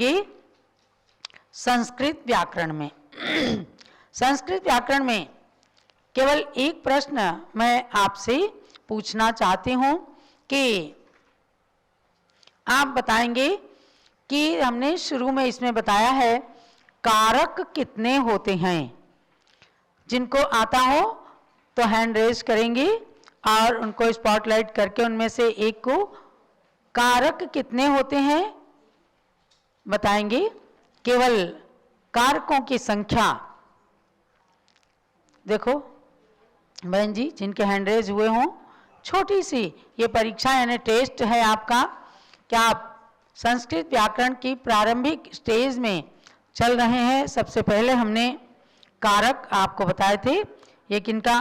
कि संस्कृत व्याकरण में संस्कृत व्याकरण में केवल एक प्रश्न मैं आपसे पूछना चाहती हूं कि आप बताएंगे कि हमने शुरू में इसमें बताया है कारक कितने होते हैं। जिनको आता हो तो हैंड रेज करेंगे और उनको स्पॉटलाइट करके उनमें से एक को कारक कितने होते हैं बताएंगे। केवल कारकों की संख्या देखो बहन जी जिनके हैंड रेज हुए हों, छोटी सी ये परीक्षा यानी टेस्ट है आपका। क्या आप संस्कृत व्याकरण की प्रारंभिक स्टेज में चल रहे हैं। सबसे पहले हमने कारक आपको बताए थे। ये किनका?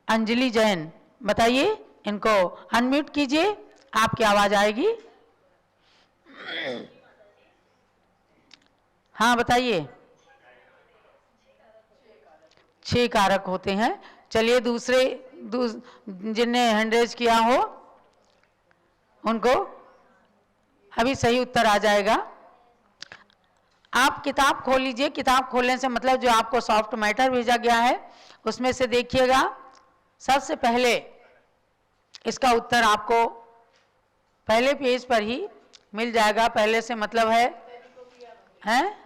अंजलि जैन। बताइए, इनको अनम्यूट कीजिए, आपकी आवाज आएगी। हाँ बताइए। 6 कारक होते हैं। चलिए दूसरे जिनने हैंड रेज किया हो उनको अभी सही उत्तर आ जाएगा। आप किताब खोल लीजिए। किताब खोलने से मतलब जो आपको सॉफ्ट मैटर भेजा गया है उसमें से देखिएगा। सबसे पहले इसका उत्तर आपको पहले पेज पर ही मिल जाएगा। पहले से मतलब है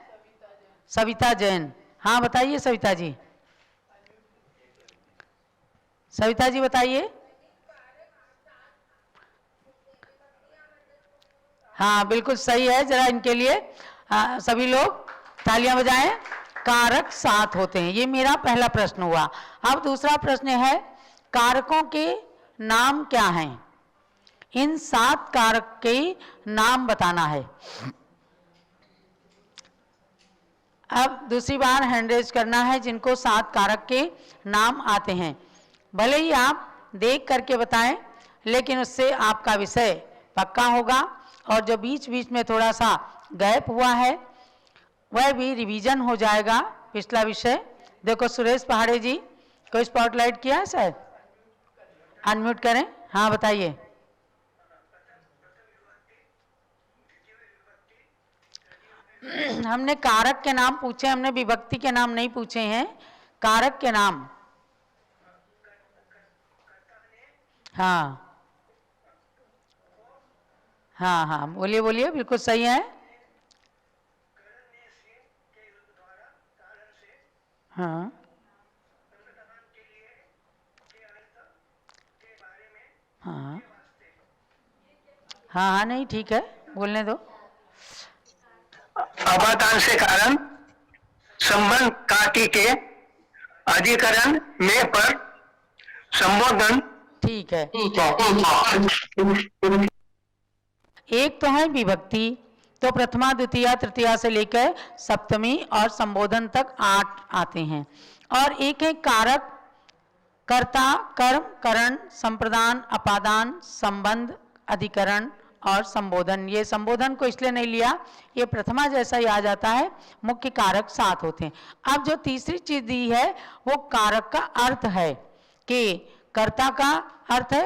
सविता जैन। हाँ बताइए सविता जी। सविता जी बताइए। हाँ बिल्कुल सही है। जरा इनके लिए सभी लोग तालियां बजाएं। कारक 7 होते हैं। ये मेरा पहला प्रश्न हुआ। अब दूसरा प्रश्न है कारकों के नाम क्या हैं। इन 7 कारक के नाम बताना है। अब दूसरी बार हैंड रेज करना है जिनको 7 कारक के नाम आते हैं। भले ही आप देख करके बताएं लेकिन उससे आपका विषय पक्का होगा और जो बीच बीच में थोड़ा सा गैप हुआ है वह भी रिवीजन हो जाएगा पिछला विषय। देखो सुरेश पहाड़े जी को स्पॉटलाइट किया है शायद, अनम्यूट करें। हाँ बताइए। हमने कारक के नाम पूछे, हमने विभक्ति के नाम नहीं पूछे हैं। कारक के नाम। हाँ हाँ हाँ बोलिए बोलिए, बिल्कुल सही है। हाँ हाँ हाँ हाँ नहीं ठीक है, बोलने दो। अपादान से कारण संबंध काटी के अधिकरण में पर संबोधन। ठीक है। एक तो है विभक्ति, तो प्रथमा द्वितीया तृतीया से लेकर सप्तमी और संबोधन तक 8 आते हैं। और एक है कारक, कर्ता, कर्म, करण, संप्रदान, अपादान, संबंध, अधिकरण और संबोधन। ये संबोधन को इसलिए नहीं लिया, ये प्रथमा जैसा ही आ जाता है। मुख्य कारक 7 होते हैं। अब जो तीसरी चीज दी है वो कारक का अर्थ है कि कर्ता का अर्थ है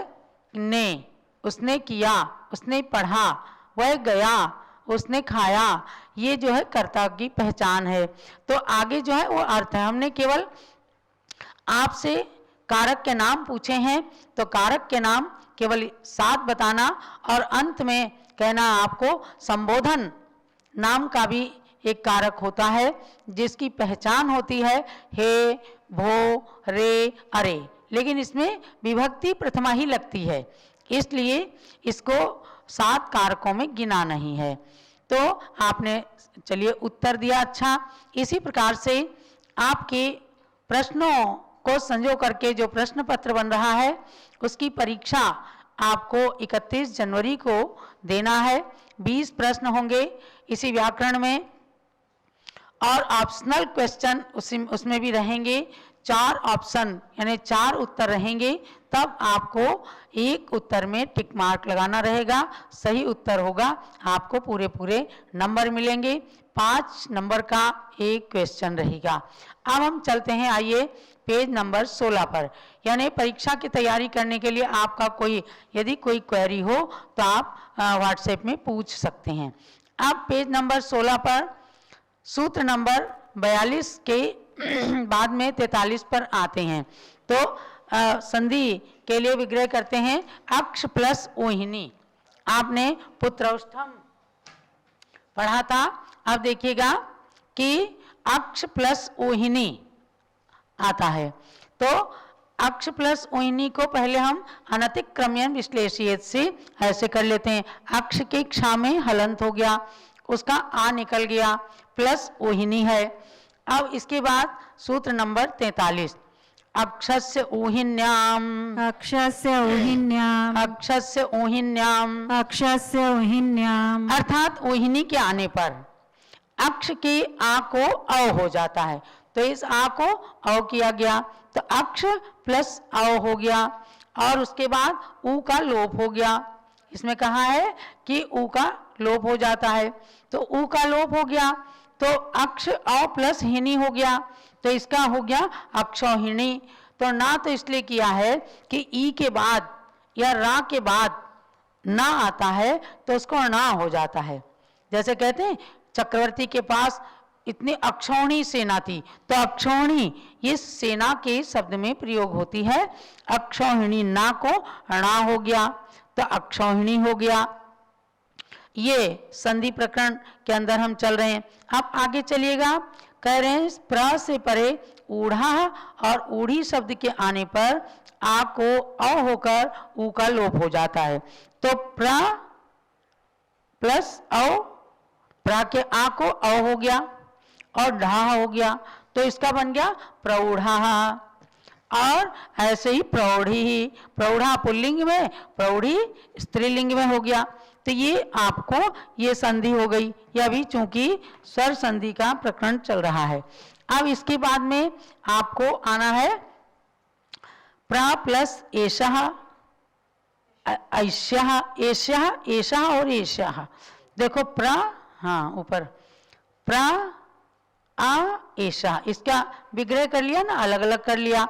ने, उसने किया, उसने पढ़ा, वह गया, उसने खाया। ये जो है कर्ता की पहचान है। तो आगे जो है वो अर्थ है। हमने केवल आपसे कारक के नाम पूछे हैं तो कारक के नाम केवल 7 बताना और अंत में कहना आपको संबोधन नाम का भी एक कारक होता है जिसकी पहचान होती है हे, भो, रे, अरे। लेकिन इसमें विभक्ति प्रथमा ही लगती है, इसलिए इसको 7 कारकों में गिना नहीं है। तो आपने चलिए उत्तर दिया। अच्छा, इसी प्रकार से आपके प्रश्नों को संजो करके जो प्रश्न पत्र बन रहा है उसकी परीक्षा आपको 31 जनवरी को देना है। 20 प्रश्न होंगे इसी व्याकरण में और ऑप्शनल क्वेश्चन उसमें भी रहेंगे। 4 ऑप्शन यानी 4 उत्तर रहेंगे। तब आपको एक उत्तर में टिक मार्क लगाना रहेगा। सही उत्तर होगा आपको पूरे पूरे नंबर मिलेंगे। 5 नंबर का एक क्वेश्चन रहेगा। अब हम चलते हैं, आइए पेज नंबर 16 पर। यानी परीक्षा की तैयारी करने के लिए आपका कोई यदि कोई क्वेरी हो तो आप व्हाट्सएप में पूछ सकते हैं। अब पेज नंबर 16 पर सूत्र नंबर 42 के बाद में 43 पर आते हैं। तो संधि के लिए विग्रह करते हैं अक्ष प्लस ओहिनी। आपने पुत्रौष्ठम पढ़ा था। अब देखिएगा कि अक्ष प्लस ओहिनी आता है। तो अक्ष प्लस ओहिनी को पहले हम अनतिक्रम्यन विश्लेषित से ऐसे कर लेते हैं। अक्ष केक्षा में हलंत हो गया, उसका आ निकल गया, प्लस ओहिनी है। अब इसके बाद सूत्र नंबर 43 अक्षस्य ओहिन्याम, अक्षस्य ओहिन्याम, अक्षस्य ओहिन्याम, अक्षस्य ओहिन्याम। अर्थात ओहिनी के आने पर अक्ष के आ को अ हो जाता है, तो इस आ को अ किया गया, तो अक्ष प्लस अ हो गया और उसके बाद ऊ का लोप हो गया। इसमें कहा है कि ऊ का लोप हो जाता है, तो ऊ का लोप हो गया तो अक्ष अ प्लस हिनी हो गया, तो इसका हो गया अक्षौहिणी। तो ना तो इसलिए किया है कि ई के बाद या रा के बाद ना आता है तो उसको ना हो जाता है। जैसे कहते हैं चक्रवर्ती के पास इतनी अक्षौणी सेना थी, तो अक्षौणी ये सेना के शब्द में प्रयोग होती है। अक्षौहिणी ना को णा हो गया तो अक्षौहिणी हो गया। ये संधि प्रकरण के अंदर हम चल रहे हैं। अब आगे चलिएगा, कह रहे हैं प्र से परे ऊढ़ा और ऊढ़ी शब्द के आने पर आ को अ होकर ऊ का लोप हो जाता है, तो प्र प्लस अ, प्रा के आ को अ हो गया और ढा हो गया, तो इसका बन गया प्रौढ़ा। और ऐसे ही प्रौढ़ी, प्रौढ़ा पुल्लिंग में, प्रौढ़ी स्त्रीलिंग में हो गया। तो ये आपको ये संधि हो गई। ये अभी चूंकि स्वर संधि का प्रकरण चल रहा है। अब इसके बाद में आपको आना है प्रा प्लस एशः, ऐश्यः, एशः, एशः और एशः। देखो प्रा, हाँ ऊपर प्रा आ एशा, इसका विग्रह कर लिया ना, अलग अलग कर लिया।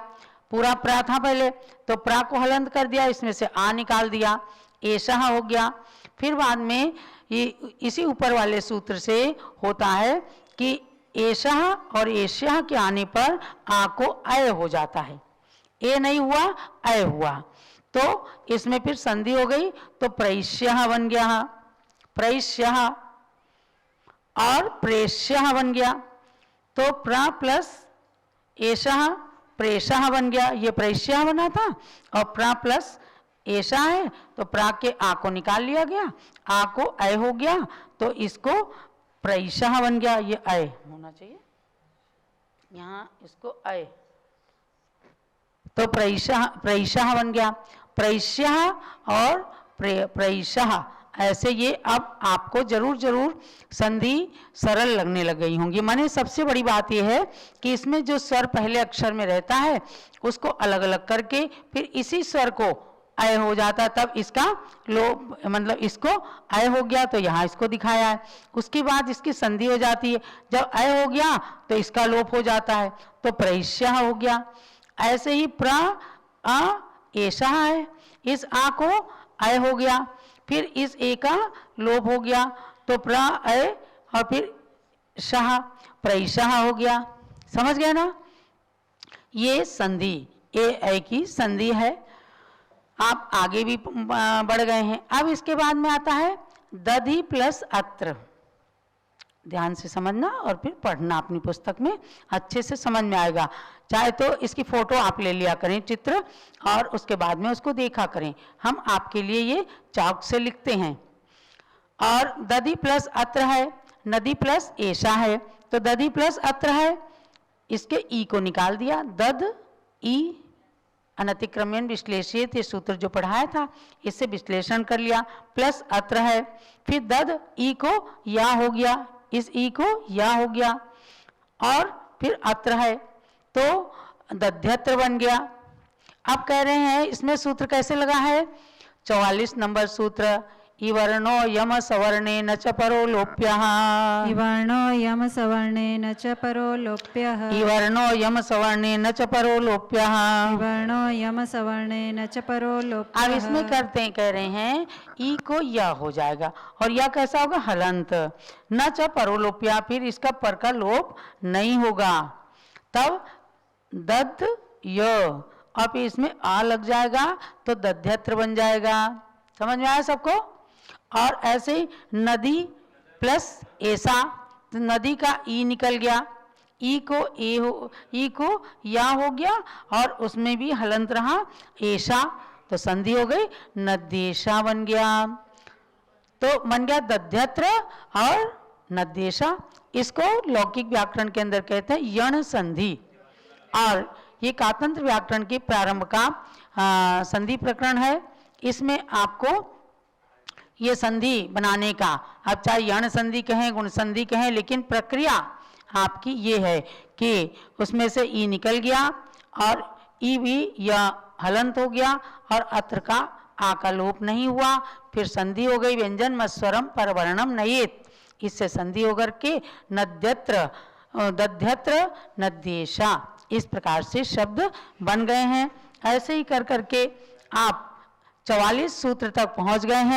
पूरा प्रा था पहले, तो प्रा को हलंत कर दिया, इसमें से आ निकाल दिया, एशा हो गया। फिर बाद में ये इसी ऊपर वाले सूत्र से होता है कि एशा और एशिया के आने पर आ को अय हो जाता है, ए नहीं हुआ अय हुआ, तो इसमें फिर संधि हो गई, तो प्रैश्य बन गया, प्रैश्य और प्रेष्य बन गया। तो प्रा प्लस एशः प्रेषः बन गया, ये प्रेष्य बना था, और प्रा प्लस ऐसा है तो प्रा के आ को निकाल लिया गया, आ को अय हो गया, तो इसको प्रैषः बन गया। ये अय होना चाहिए यहाँ, इसको अय, तो प्रैषः बन गया, प्रैष्यः और प्रैषः। ऐसे ये अब आपको जरूर जरूर संधि सरल लगने लग गई होंगी। माने सबसे बड़ी बात यह है कि इसमें जो स्वर पहले अक्षर में रहता है उसको अलग अलग करके फिर इसी स्वर को अय हो जाता है, तब इसका लोप, मतलब इसको अय हो गया तो यहाँ इसको दिखाया है। उसके बाद इसकी संधि हो जाती है, जब अय हो गया तो इसका लोप हो जाता है, तो प्रैष्य हो गया। ऐसे ही प्र अ ऐसा है, इस आ को अय हो गया, फिर इस ए का लोप हो गया, तो प्र अय और फिर शाह प्रैषः हो गया। समझ गए ना? ये संधि ए अय की संधि है। आप आगे भी बढ़ गए हैं। अब इसके बाद में आता है दधि प्लस अत्र। ध्यान से समझना और फिर पढ़ना, अपनी पुस्तक में अच्छे से समझ में आएगा। चाहे तो इसकी फोटो आप ले लिया करें चित्र, और उसके बाद में उसको देखा करें। हम आपके लिए ये चौक से लिखते हैं। और दधि प्लस अत्र है, नदी प्लस ऐसा है, तो दधि प्लस अत्र है, इसके ई को निकाल दिया, दध ई अनतिक्रम्यन विश्लेषित, ये सूत्र जो पढ़ाया था इससे विश्लेषण कर लिया, प्लस अत्र है, फिर दध ई को या हो गया, इस ई को या हो गया, और फिर अत्र है तो दध्यत्र बन गया। अब कह रहे हैं इसमें सूत्र कैसे लगा है, 44 नंबर सूत्र, इवर्णो यम सवर्णेन च परो लोप्यः इवर्णो यम सवर्णेन च परो लोप्यः इवर्णो यम सवर्णेन च परो लोप्यः। इवर्णो यम सवर्णेन च परो अब लोप्यः। इसमें करते हैं, कह रहे हैं ई को या हो जाएगा और या कैसा होगा हलंत, न च परोलोप्या, फिर इसका पर का लोप नहीं होगा, तब दद य, अब इसमें आ लग जाएगा तो दध्यत्र बन जाएगा। समझ में आया सबको? और ऐसे ही नदी प्लस ऐसा, तो नदी का ई निकल गया, ई को ए हो, ई को या हो गया और उसमें भी हलंत रहा ऐसा, तो संधि हो गई, नद्देशा बन गया। तो बन गया दध्यत्र और नद्देशा। इसको लौकिक व्याकरण के अंदर कहते हैं यण संधि, और ये कातंत्र व्याकरण के प्रारंभ का संधि प्रकरण है। इसमें आपको ये संधि बनाने का, अब चाहे यण संधि कहें गुण संधि कहें, लेकिन प्रक्रिया आपकी ये है कि उसमें से ई निकल गया और ई भी या हलंत हो गया और अत्र का आ का लोप नहीं हुआ, फिर संधि हो गई व्यंजन मस्वरम परवर्णम नयेत, इससे संधि होकर के नद्यत्र दध्यत्र नद्देशा, इस प्रकार से शब्द बन गए हैं। ऐसे ही कर करके आप 44 सूत्र तक पहुंच गए हैं।